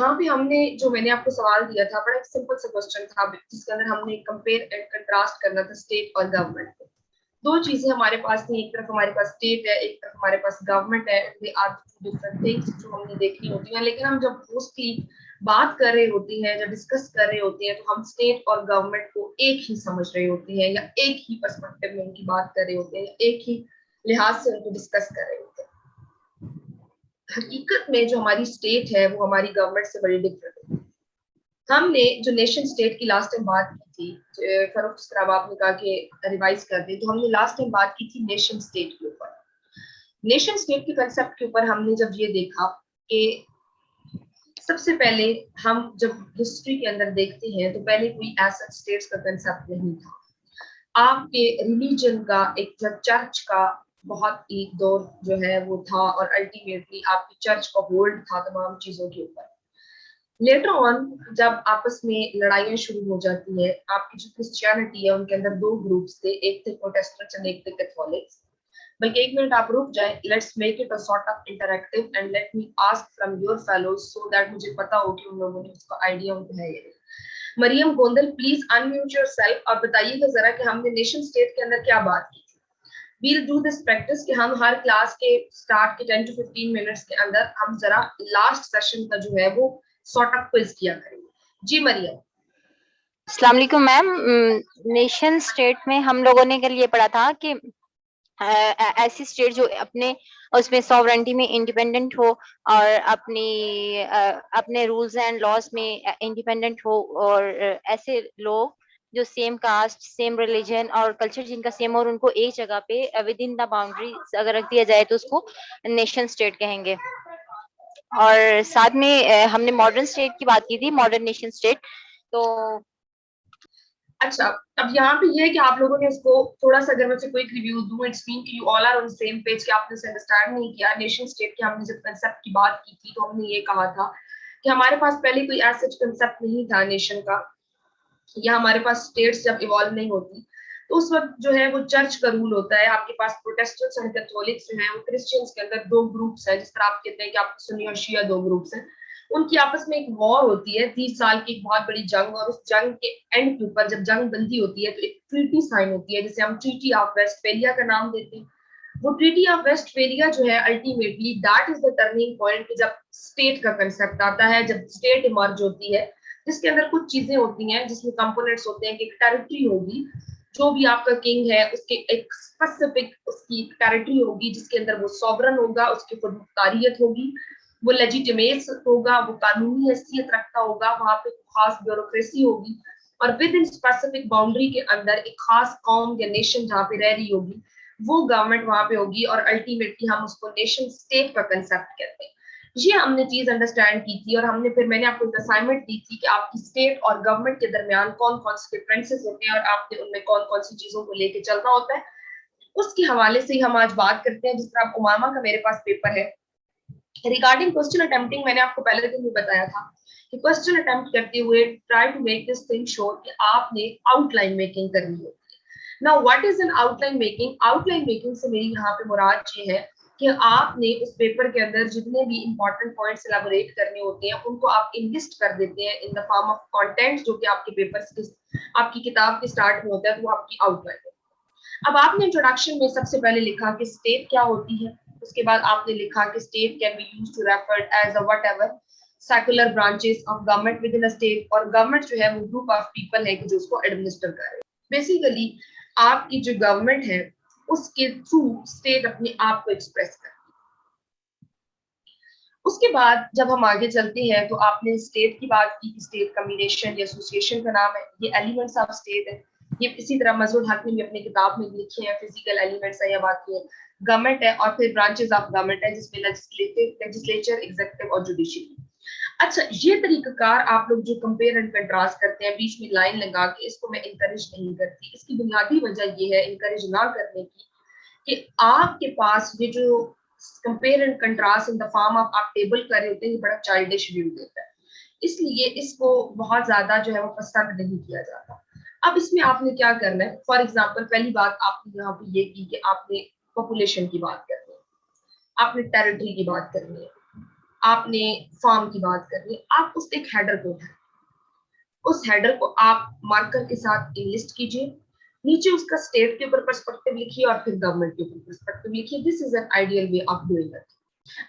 यहाँ पे हमने जो मैंने आपको सवाल दिया था बड़ा एक सिंपल सा क्वेश्चन था जिसके अंदर हमने कंपेयर एंड कंट्रास्ट करना था स्टेट और गवर्नमेंट को। दो चीजें हमारे पास थी, एक तरफ हमारे पास स्टेट है, एक तरफ हमारे पास गवर्नमेंट है। They are two different things जो हमने देखनी होती है, लेकिन हम जब मोस्टली बात कर रहे होती हैं, जब डिस्कस कर रहे होते हैं, तो हम स्टेट और गवर्नमेंट को एक ही समझ रहे होते हैं या एक ही पर्सपेक्टिव में उनकी बात कर रहे होते हैं, एक ही लिहाज से उनको डिस्कस कर रहे होते हैं। हकीकत में जो हमारी स्टेट है वो हमारी गवर्नमेंट से बड़ी डिफरेंट है। हमने जो नेशन स्टेट की लास्ट टाइम बात की थी, फरूख जिस तरह आपने कहा कि रिवाइज कर दी, तो हमने लास्ट टाइम बात की थी नेशन स्टेट के ऊपर। नेशन स्टेट के कंसेप्ट के ऊपर हमने जब ये देखा कि सबसे पहले हम जब हिस्ट्री के अंदर देखते हैं तो पहले कोई ऐसा स्टेट्स का कंसेप्ट नहीं था। आपके रिलीजन का एक चर्च का बहुत ही दौर जो है वो था और अल्टीमेटली आपकी चर्च का होल्ड था तमाम चीजों के ऊपर। लेटर ऑन जब आपस में लड़ाइयां शुरू हो जाती है, आपकी जो क्रिश्चियनिटी है उनके अंदर दो ग्रुप्स थे, एक थे प्रोटेस्टेंट्स एंड एक थे कैथोलिक्स। बल्कि एक मिनट आप रुक जाए, let's make it a sort of interactive and let me ask from your fellows so that मुझे पता हो कि उन लोगों ने उसका आइडिया उनको है। ये Maryam Gondal please unmute yourself और बताइएगा जरा कि हमने नेशन स्टेट के अंदर क्या बात की थी। वील डू दिस प्रैक्टिस कि हम हर क्लास के स्टार्ट के 10 to 15 मिनट्स के अंदर हम जरा लास्ट सेशन का जो है वो सॉर्ट ऑफ क्विज किया करेंगे। जी मरियम। अस्सलाम वालेकुम मैम। नेशन स्टेट में हम लोगों ने कल ये पढ़ा था कि ऐसी स्टेट जो अपने उसमें सॉवरेंटी में इंडिपेंडेंट हो और अपने रूल्स एंड लॉज में इंडिपेंडेंट हो, और ऐसे लोग जो सेम कास्ट, सेम रिलीजन और कल्चर जिनका सेम और उनको एक जगह पे विद इन द बाउंड्री अगर रख दिया जाए तो उसको नेशन स्टेट कहेंगे। और साथ में हमने मॉडर्न स्टेट की बात की थी, मॉडर्न नेशन स्टेट। तो अच्छा, अब यहाँ पे ये है कि आप लोगों ने इसको थोड़ा सा अगर मैं से क्विक रिव्यू दूं, इट्स मीन कि you all are on same page कि आपने इसे अंडरस्टैंड नहीं किया। नेशन स्टेट के हमने जब कंसेप्ट की बात की थी तो हमने ये कहा था कि हमारे पास पहले कोई ऐसा कंसेप्ट नहीं था नेशन का, या हमारे पास स्टेट्स जब इवॉल्व नहीं होती तो उस वक्त जो है वो चर्च का रूल होता है। आपके पास प्रोटेस्टेंट्स और कैथोलिक्स जो है वो क्रिश्चियंस के अंदर दो ग्रुप्स हैं, जिस तरह आप कहते हैं कि आप सुन्नी और शिया दो ग्रुप्स हैं, उनकी आपस में एक वॉर होती है 30 साल की, एक बहुत बड़ी जंग। और उस जंग के एंड के ऊपर जब जंग बंदी होती है तो एक ट्रीटी साइन होती है जिसे हम ट्रीटी ऑफ वेस्टफेलिया का नाम देते हैं। वो ट्रीटी ऑफ वेस्टफेलिया जो है ultimately that is the turning point जब स्टेट का कंसेप्ट आता है, जब स्टेट इमर्ज होती है, जिसके अंदर कुछ चीजें होती हैं, जिसमें कंपोनेंट्स होते हैं कि एक टेरिटरी होगी, जो भी आपका किंग है उसके एक स्पेसिफिक उसकी टेरिटरी होगी जिसके अंदर वो सॉवरन होगा, उसके ऊपर मुख्तारियत होगी, वो लेजिटिमेट होगा, वो कानूनी हैसियत रखता होगा, वहां पे खास ब्यूरोक्रेसी होगी और विद इन स्पेसिफिक बाउंड्री के अंदर एक खास कौम या नेशन जहाँ पे रह रही होगी वो गवर्नमेंट वहां पे होगी और अल्टीमेटली हम उसको नेशन स्टेट का कंसेप्ट कहते हैं। ये हमने चीज अंडरस्टैंड की थी और हमने फिर मैंने आपको एक असाइनमेंट दी थी कि आपकी स्टेट और गवर्नमेंट के दरमियान कौन कौन से डिफरेंसेस होते हैं और आपने उनमें कौन कौन सी चीजों को लेके चलना होता है। उसके हवाले से ही हम आज बात करते हैं। जिस तरह उमामा का मेरे पास पेपर है रिगार्डिंग क्वेश्चन अटेम्प्टिंग, मैंने आपको पहले दिन भी बताया था कि क्वेश्चन अटेम्प्ट करते हुए try to make this thing sure कि आपने आउटलाइन मेकिंग करनी होती है। Now what is an outline making? Outline making से मेरी यहाँ पे मुराद ये है कि आपने उस पेपर के अंदर जितने भी इंपॉर्टेंट पॉइंट्स एलाबोरेट करने होते हैं उनको आप इनलिस्ट कर देते हैं in the form of content जो कि आपके पेपर आपकी किताब के स्टार्ट में होता है, तो वो आपकी आउटलाइन है। अब आपने इंट्रोडक्शन में सबसे पहले लिखा कि स्टेट क्या होती है, उसके बाद आपने लिखा कि state can be used to refer as a whatever secular branches of government within a state, और गवर्नमेंट जो है वो ग्रुप ऑफ पीपल है कि जो उसको एडमिनिस्टर कर रहे हैं। बेसिकली आपकी जो गवर्नमेंट है उसके थ्रू स्टेट अपने आप को एक्सप्रेस करती है। उसके बाद जब हम आगे चलते हैं तो आपने स्टेट की बात की कि स्टेट कम्बिनेशन या एसोसिएशन का नाम है, ये एलिमेंट्स ऑफ स्टेट है। ये इसी तरह मजहूर हाकिम ने अपनी किताब में लिखे हैं, फिजिकल एलिमेंट्स है या बाकी है। गवर्नमेंट है और फिर ब्रांचेस ऑफ गवर्नमेंट है जिसमें लेजिस्लेचर, एग्जीक्यूटिव और जुडिशरी। अच्छा, ये तरीकाकार आप लोग जो कंपेयर एंड कंट्रास्ट करते हैं बीच में लाइन लगा के, इसको मैं इंकरेज नहीं करती। इसकी बुनियादी वजह ये है इंकरेज ना करने की कि आपके पास ये जो compare and contrast in the form of आप टेबल कर रहे होते हैं, ये बड़ा चाइल्डिश व्यू देता है, इसलिए इसको बहुत ज्यादा जो है वो पसंद नहीं किया जाता। अब इसमें आपने क्या करना है, फॉर एग्जाम्पल पहली बात आपने यहाँ पे ये की कि आपने पॉपुलेशन की बात करनी है, आपने टेरिटरी की बात करनी है, आपने फॉर्म की बात करनी है, आप उस एक हेडर को उठाएं, उस हेडर को आप मार्कर के साथ लिस्ट कीजिए, नीचे उसका स्टेट के ऊपर पर्सपेक्टिव लिखिए और फिर गवर्नमेंट के ऊपर पर्सपेक्टिव लिखिए। This is an ideal way of doing it.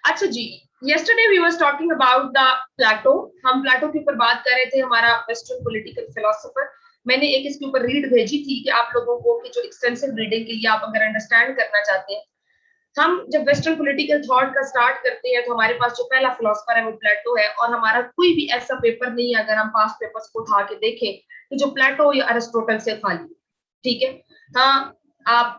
अच्छा जी, yesterday we was talking about the प्लेटो। हम प्लेटो के ऊपर बात कर रहे थे, हमारा वेस्टर्न पॉलिटिकल फिलोसोफर। मैंने एक इसके ऊपर रीड भेजी थी कि आप लोगों को कि जो एक्सटेंसिव रीडिंग के लिए आप अगर अंडरस्टैंड करना चाहते हैं, हम जब वेस्टर्न पॉलिटिकल थॉट का स्टार्ट करते हैं तो हमारे पास जो पहला फिलोसफर है वो प्लेटो है, और हमारा कोई भी ऐसा पेपर नहीं है अगर हम पास्ट पेपर्स को उठा के देखें कि जो प्लेटो या अरिस्टोटल से खाली। ठीक है, हाँ, आप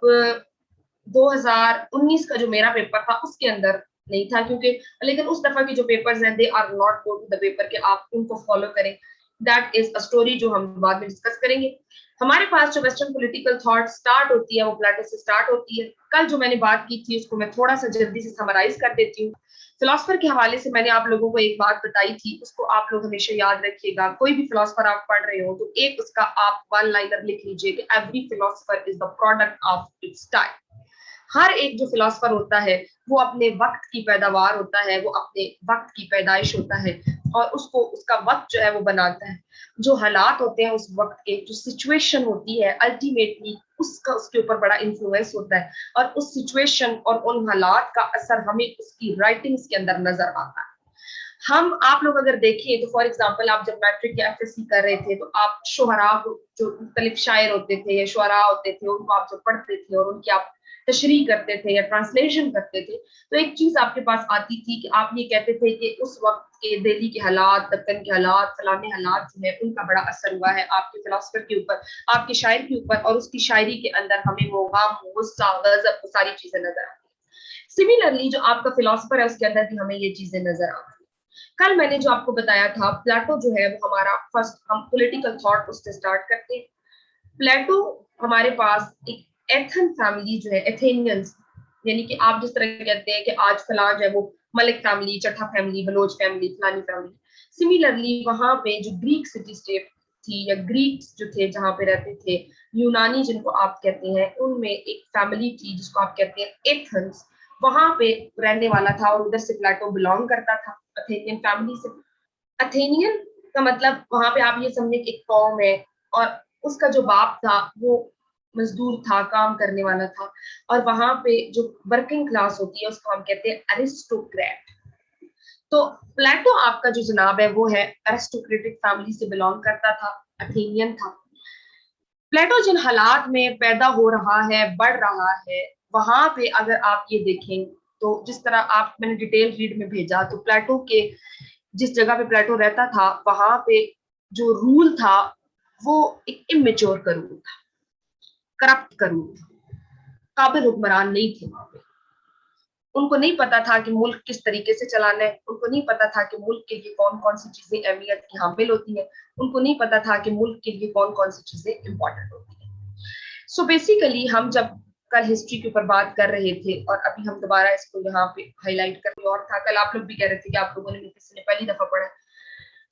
2019 का जो मेरा पेपर था उसके अंदर नहीं था, क्योंकि लेकिन उस दफा की जो पेपर्स हैं they are not go to the paper के आप उनको फॉलो करें। दैट इज अ स्टोरी जो हम बाद में डिस्कस करेंगे। हमारे पास जो वेस्टर्न पॉलिटिकल थॉट स्टार्ट होती है वो प्लेटो से स्टार्ट होती है। कल जो मैंने बात की थी उसको मैं थोड़ा सा जल्दी से समराइज कर देती हूँ। फिलोसफर के हवाले से मैंने आप लोगों को एक बात बताई थी, उसको आप लोग हमेशा याद रखिएगा। कोई भी फिलोसफर आप पढ़ रहे हो तो एक उसका आप वन लाइनर लिख लीजिए कि every philosopher is the product of its time. हर एक जो फिलोसफर होता है वो अपने वक्त की पैदावार होता है, वो अपने वक्त की पैदाइश होता है, और उसको उसका वक्त जो है वो बनाता है। जो हालात होते हैं उस वक्त के, जो सिचुएशन होती है, अल्टीमेटली उसका उसके ऊपर बड़ा इन्फ्लुएंस होता है, और उस सिचुएशन और उन हालात का असर हमें उसकी राइटिंग्स के अंदर नजर आता है। हम आप लोग अगर देखें तो फॉर एग्जांपल आप जब मैट्रिक या एफएससी कर रहे थे तो आप शुहरा जो मुख्तलिफ शायर होते थे या शुअरा होते थे उनको आप जब पढ़ते थे और उनकी आप तशरीह करते थे या ट्रांसलेशन करते थे, तो एक चीज आपके पास आती थी कि आप ये कहते थे कि उस वक्त के दिल्ली के हालात, दक्कन के हालात, फलाने हालात जो है उनका बड़ा असर हुआ है आपके फिलोसफर के ऊपर, आपके शायर के ऊपर, और उसकी शायरी के अंदर हमें वो गम, गुस्सा, गजब, सारी चीजें नजर आती है। सिमिलरली जो आपका फिलोसफर है उसके अंदर भी हमें ये चीजें नजर आती है। कल मैंने जो आपको बताया था प्लेटो जो है वो हमारा फर्स्ट, हम पॉलिटिकल थॉट उससे स्टार्ट करते हैं। प्लेटो हमारे पास एक एथन फैमिली जो है, एथेनियंस, यानी कि आप जिस तरह कहते हैं कि आज फलां जो है वो मलिक फैमिली, चट्टा फैमिली, बलोच फैमिली, फलानी फैमिली, सिमिलरली वहां पे जो ग्रीक सिटी स्टेट थी या ग्रीक्स जो थे जहां पे रहते थे, यूनानी जिनको आप कहते हैं, उनमें एक फैमिली थी जिसको आप कहते हैं एथन्स, वहां पे रहने वाला था, और उधर से प्लेटो बिलोंग करता था, अथेनियन फैमिली से। अथेनियन का मतलब वहां पे आप ये समझे कि एक कौम है, और उसका जो बाप था वो मजदूर था, काम करने वाला था, और वहां पे जो वर्किंग क्लास होती है उसको हम कहते हैं अरिस्टोक्रेट। तो प्लेटो आपका जो जनाब है वो है अरिस्टोक्रेटिक फैमिली से बिलोंग करता था, अथेनियन था। प्लेटो जिन हालात में पैदा हो रहा है, बढ़ रहा है, वहां पे अगर आप ये देखें तो जिस तरह आप, मैंने डिटेल रीड में भेजा, तो प्लेटो के जिस जगह पे प्लेटो रहता था वहां पे जो रूल था वो एक इमेच्योर का रूल था, करप्ट का रूल था, काबिल हुक्मरान नहीं थे वहां पे। उनको नहीं पता था कि मुल्क किस तरीके से चलाना है, उनको नहीं पता था कि मुल्क के लिए कौन कौन सी चीजें अहमियत की हामिल होती है, उनको नहीं पता था कि मुल्क के लिए कौन कौन सी चीजें इंपॉर्टेंट होती है। सो बेसिकली हम जब कल हिस्ट्री के ऊपर बात कर रहे थे, और अभी हम दोबारा इसको यहाँ पे हाईलाइट कर रहे, और था कल आप लोग भी कह रहे थे कि आप लोगों ने किसी ने पहली दफा पढ़ा,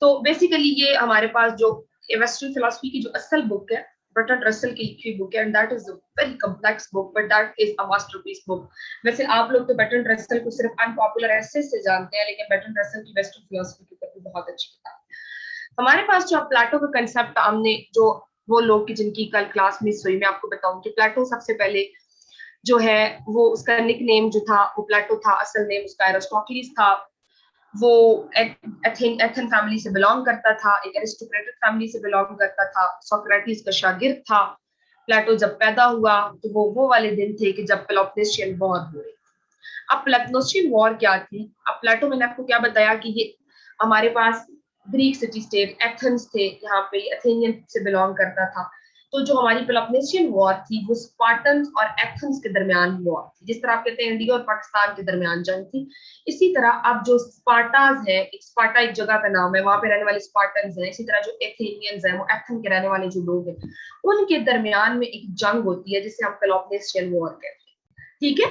तो बेसिकली ये हमारे पास जो वेस्टर्न फिलोसफी की जो असल बुक है, बर्टन रसल की लिखी बुक है, and that is a very complex book but that is a masterpiece book. वैसे आप लोग तो बर्टन रसल को सिर्फ अनपॉपुलर ऐसे से जानते हैं, लेकिन बर्टन रसल की वेस्टर्न फिलोसफी की ऊपर बहुत अच्छी किताब है। हमारे पास जो प्लेटो का कंसेप्ट, हमने जो वो लोग की जिनकी कल क्लास मिस हुई, मैं आपको बताऊं कि प्लेटो सबसे पहले जो है वो उसका निक नेम जो था वो प्लेटो था, असल नेम उसका एरिस्टोटलीस था। वो एथेन फैमिली से बिलोंग करता था, एक एरिस्टोक्रेटिक फैमिली से बिलोंग करता था, सोक्रेटिस का शागिर्द था। प्लेटो जब पैदा हुआ तो वो वाले दिन थे कि जब पेलोपोनेशियन वॉर हुए। अब पेलोपोनेशियन वॉर क्या थी? अब प्लेटो, मैंने आपको क्या बताया कि ये हमारे पास ग्रीक सिटी स्टेट एथेंस थे, यहाँ पे एथेनियन से बिलोंग करता था। तो जो हमारी पेलोपोनेशियन वॉर थी वो स्पार्टन्स और एथेंस के दरमियान वॉर थी, जिस तरह आप कहते हैं इंडिया और पाकिस्तान के दरमियान जंग थी। इसी तरह अब जो स्पार्टाज है, स्पार्टा एक जगह का नाम है, वहां पे रहने वाले स्पार्टन्स हैं, इसी तरह जो एथेनियंस हैं वो एथेन के रहने वाले जो लोग हैं, उनके दरमियान में एक जंग होती है जिसे हम पेलोपोनेशियन वॉर कहते हैं। ठीक है,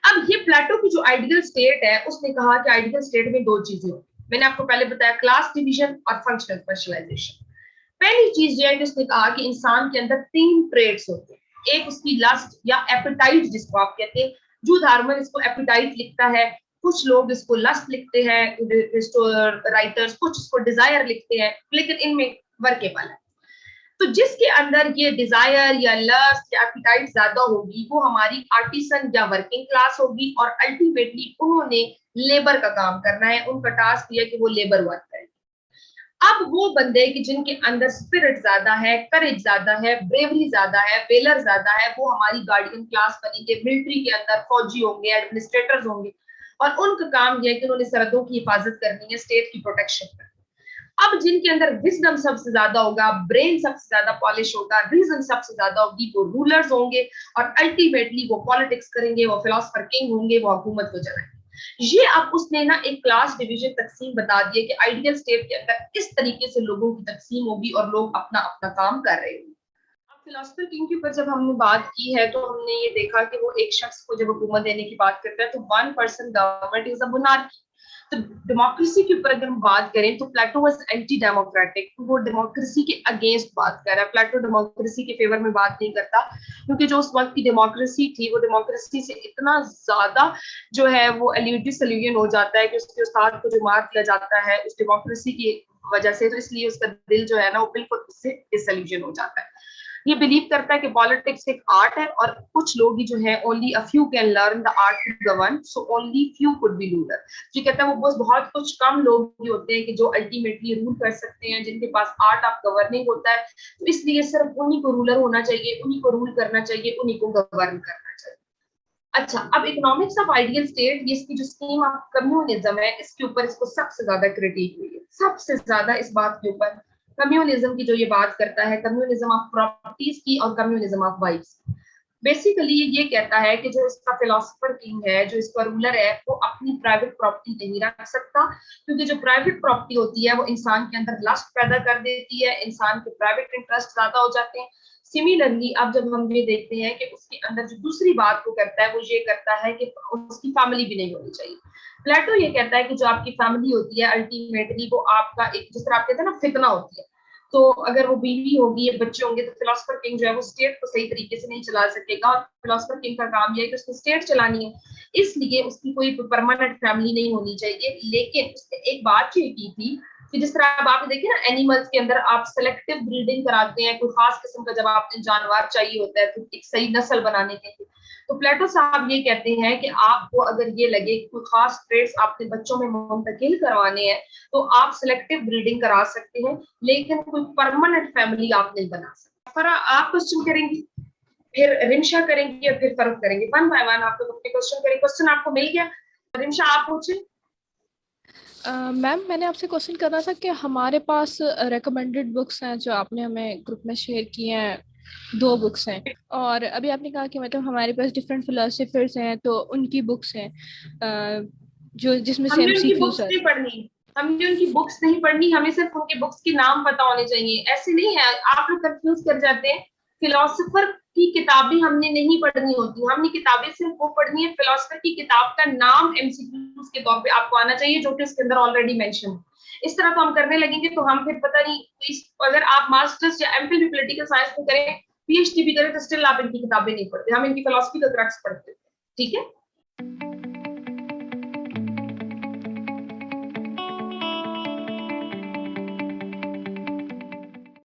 अब ये प्लेटो की जो आइडियल स्टेट है, उसने कहा कि आइडियल स्टेट में दो चीजें होती, मैंने आपको पहले बताया क्लास डिवीजन और फंक्शनल स्पेशलाइजेशन। पहली चीज ये है कि उसने कहा कि इंसान के अंदर तीन ट्रेड्स होते हैं, एक उसकी लस्ट या एपेटाइट जिसको आप कहते हैं, जूद हार्मोन इसको एपेटाइट लिखता है, कुछ लोग इसको लस्ट लिखते हैं राइटर्स, कुछ इसको डिजायर लिखते हैं, लेकिन इनमें वर्केबल है। तो जिसके अंदर ये डिजायर या लस्ट या एपिटाइट ज्यादा होगी वो हमारी आर्टिसन या वर्किंग क्लास होगी, और अल्टीमेटली उन्होंने लेबर का काम करना है, उनका टास्क ये है कि वो लेबर वर्क करें। अब वो बंदे कि जिनके अंदर स्पिरिट ज्यादा है, करेज ज्यादा है, ब्रेवरी ज्यादा है, वेलर ज्यादा है, वो हमारी गार्डियन क्लास बनेंगे, मिलिट्री के अंदर फौजी होंगे, एडमिनिस्ट्रेटर्स होंगे, और उनका काम यह है कि उन्होंने सरहदों की हिफाजत करनी है, स्टेट की प्रोटेक्शन करनी। अब जिनके अंदर विजडम सबसे ज्यादा होगा, ब्रेन सबसे ज्यादा पॉलिश होगा, रीजन सबसे ज्यादा होगी, वो रूलर्स होंगे, और अल्टीमेटली वो पॉलिटिक्स करेंगे, वो फिलोसफर किंग होंगे, वो हुकूमत को चलाएंगे। ये अब उसने ना एक क्लास डिवीजन तकसीम बता दी है कि आइडियल स्टेट के अंदर इस तरीके से लोगों की तकसीम होगी और लोग अपना अपना काम कर रहे होंगे। अब फिलोसफर किंग के ऊपर जब हमने बात की है तो हमने ये देखा कि वो एक शख्स को जब हुकूमत देने की बात करता है तो 1% गवर्नमेंट इज अ मोनार्की। तो डेमोक्रेसी के ऊपर अगर हम बात करें तो प्लेटो वाज एंटी डेमोक्रेटिक, वो डेमोक्रेसी के अगेंस्ट बात कर रहा है। प्लेटो डेमोक्रेसी के फेवर में बात नहीं करता, क्योंकि जो उस वक्त की डेमोक्रेसी थी वो डेमोक्रेसी से इतना ज्यादा जो है वो डिसइल्यूजन हो जाता है कि उसके उस्ताद को जो मार दिया जाता है उस डेमोक्रेसी की वजह से, तो इसलिए उसका दिल जो है ना वो बिल्कुल उससे डिसइल्यूजन हो जाता है। ये बिलीव करता है कि पॉलिटिक्स एक आर्ट है और कुछ लोग ही जो है only a few can learn the art to govern, so only few could be ruler. ये कहता है वो बस बहुत कुछ कम लोग ही होते हैं कि जो अल्टीमेटली रूल कर सकते हैं, जिनके पास आर्ट ऑफ गवर्निंग होता है, तो इसलिए सिर्फ उन्हीं को रूलर होना चाहिए, उन्हीं को रूल करना चाहिए, उन्हीं को गवर्न करना चाहिए। अच्छा, अब इकोनॉमिक्स ऑफ आइडियल स्टेट, ये इसकी जो स्कीम ऑफ कम्युनिज्म है, इसके ऊपर इसको सबसे ज्यादा क्रिटिक हुई है, सबसे ज्यादा इस बात के ऊपर कम्युनिज्म की जो ये बात करता है, कम्युनिज्म ऑफ प्रॉपर्टीज की और कम्युनिज्म ऑफ वाइब्स। बेसिकली ये कहता है कि जो इसका फिलोसफर किंग है, जो इसका रूलर है, वो अपनी प्राइवेट प्रॉपर्टी नहीं रख सकता, क्योंकि जो प्राइवेट प्रॉपर्टी होती है वो इंसान के अंदर लस्ट पैदा कर देती है, इंसान के प्राइवेट इंटरेस्ट ज्यादा हो जाते हैं। सिमिलरली अब जब हम ये देखते हैं कि उसके अंदर जो दूसरी बात को करता है वो ये करता है कि उसकी फैमिली भी नहीं होनी चाहिए। प्लेटो ये कहता है कि जो आपकी फैमिली होती है अल्टीमेटली वो आपका एक, जिस तरह आप कहते हैं ना, फितना होती है। तो अगर वो बीवी होगी या बच्चे होंगे तो फिलोसफर किंग जो है वो स्टेट को सही तरीके से नहीं चला सकेगा, और फिलोसफर किंग का काम यह है कि उसको स्टेट चलानी है, इसलिए उसकी कोई परमानेंट फैमिली नहीं होनी चाहिए। लेकिन उसने एक बात ये की थी कि जिस तरह अब आप देखिए ना, एनिमल्स के अंदर आप सेलेक्टिव ब्रीडिंग कराते हैं, कोई खास किस्म का जब आपने जानवर चाहिए होता है तो एक सही नस्ल बनाने के लिए, तो प्लेटो साहब ये कहते हैं कि आपको अगर ये लगे कोई खास ट्रेड्स आपने बच्चों में मुंतकिल करवाने हैं तो आप सिलेक्टिव ब्रीडिंग करा सकते हैं, लेकिन कोई परमानेंट फैमिली आप नहीं बना सकते। फरा आप क्वेश्चन करेंगी, फिर रिमशा करेंगी और फिर फर्क करेंगे, वन बाय वन आप लोग अपने क्वेश्चन करेंगे। क्वेश्चन आपको मिल गया? रिमशा आप पूछे। मैम मैंने आपसे क्वेश्चन करना था कि हमारे पास रिकमेंडेड बुक्स हैं जो आपने हमें ग्रुप में शेयर किए हैं, 2 बुक्स हैं, और अभी आपने कहा कि मतलब हमारे पास डिफरेंट फिलोसफर्स हैं तो उनकी बुक्स हैं जो जिसमें से हमने उनकी एमसीक्यूज बुक्स नहीं आते हैं। पढ़नी, हमने उनकी बुक्स नहीं पढ़नी, हमें सिर्फ उनकी बुक्स के नाम पता होने चाहिए। ऐसे नहीं है, आप लोग कंफ्यूज कर जाते हैं। फिलोसोफर की किताबें हमने नहीं पढ़नी होती, हमने किताबें सिर्फ वो पढ़नी है, फिलोसोफर की किताब का नाम एमसीक्यूज के तौर पे आपको आना चाहिए जो कि उसके अंदर ऑलरेडी मेंशन है। इस तरह तो हम करने लगेंगे तो हम फिर पता नहीं, अगर आप मास्टर्स या एमफिल भी पॉलिटिकल साइंस में करें, पीएचडी भी करें, तो स्टिल आप इनकी किताबें नहीं पढ़ते, हम इनकी फिलोसफी का क्रक्स पढ़ते हैं। ठीक है।